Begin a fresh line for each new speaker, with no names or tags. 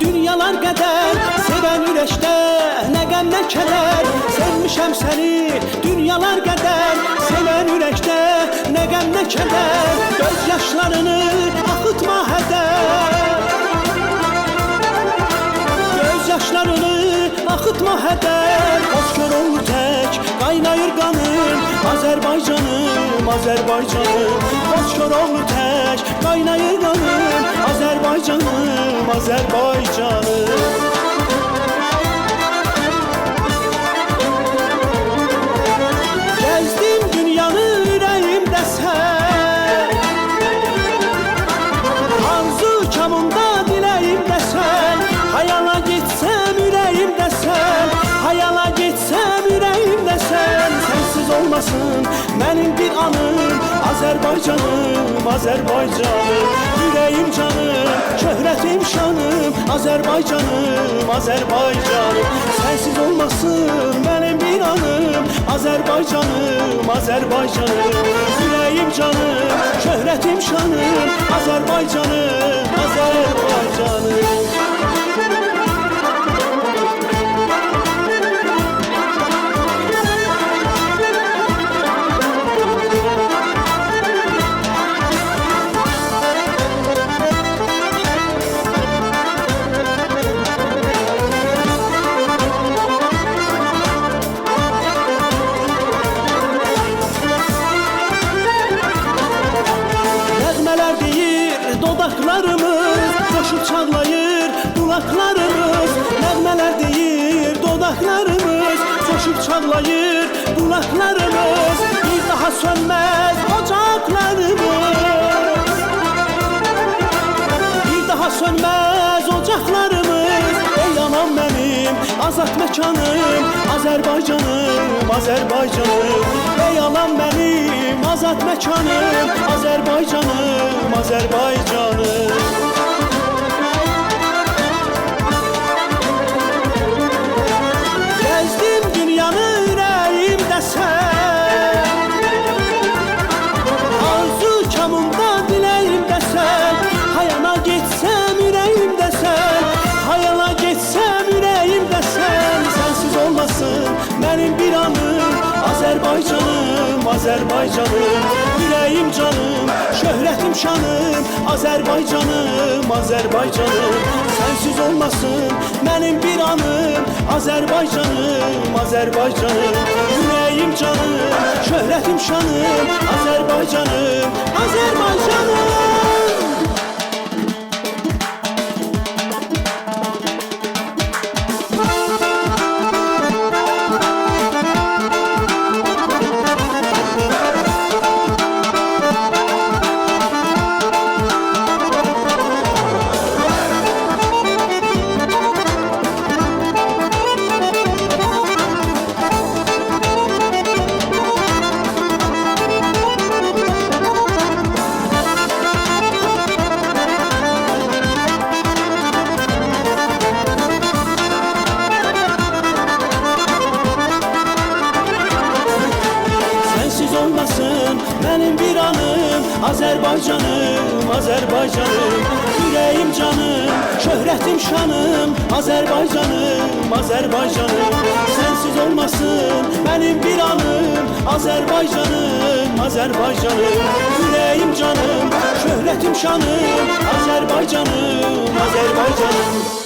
dünyalar qədər. Sevən ürəkdə nə qəm nə kədər. Sevmişəm səni dünyalar qədər. Sevən ürəkdə nə qəm nə kədər. Göz yaşlarını axıtma hədər. Göz yaşlarını axıtma hədər. Aşkar olur tək qaynayır qanım. Azərbaycanım, Azərbaycanım. Aşkar olur tək qaynayır qanım. Azərbaycanım, Azərbaycanım. Gezdim dünyanı ürəyimdə sən. Arzu kamında diləyimdə sən. Hayala getsəm ürəyimdə sən. Hayala getsəm ürəyimdə sən. Sensiz olmasın mənim bir anım. Azərbaycanım, Azərbaycanım. Yüreğim canım, şöhretim şanım. Azərbaycanım, Azərbaycanım. Sensiz olmasın mənim bir anım. Azərbaycanım, Azərbaycanım. Yüreğim canım, şöhretim şanım. Azərbaycanım, Azərbaycanım. Dodaklarımız coşup çağlayır kulaklarımız. Nəğmələr deyir dodaklarımız coşup çağlayır kulaklarımız. Bir daha sönmez ocaklarımız. Bir daha sönmez ocaklarımız. Ey anam benim azat mekanım. Azərbaycanım, Azərbaycanım. Ey anam benim azat mekanım. Azərbaycanım, Azərbaycanım. Gezdim dünyanı ürəyimdə sən. Arzu kamında diləyimdə sən. Hayana getsəm ürəyimdə sən. Hayana getsəm ürəyimdə sən. Sensiz olmasın mənim bir anım. Azərbaycanım, Azərbaycanım. Yüreğim canım, şöhretim şanım. Azərbaycanım, Azərbaycanım. Sensiz olmasın mənim bir anım. Azərbaycanım, Azərbaycanım. Yüreğim canım, şöhretim şanım. Azərbaycanım, Azərbaycanım. Olmasın benim bir anım. Azərbaycanım, Azərbaycanım. Yüreğim canım, şöhretim şanım. Azərbaycanım, Azərbaycanım. Sensiz olmasın benim bir anım. Azərbaycanım, Azərbaycanım. Yüreğim canım, şöhretim şanım. Azərbaycanım, Azərbaycanım.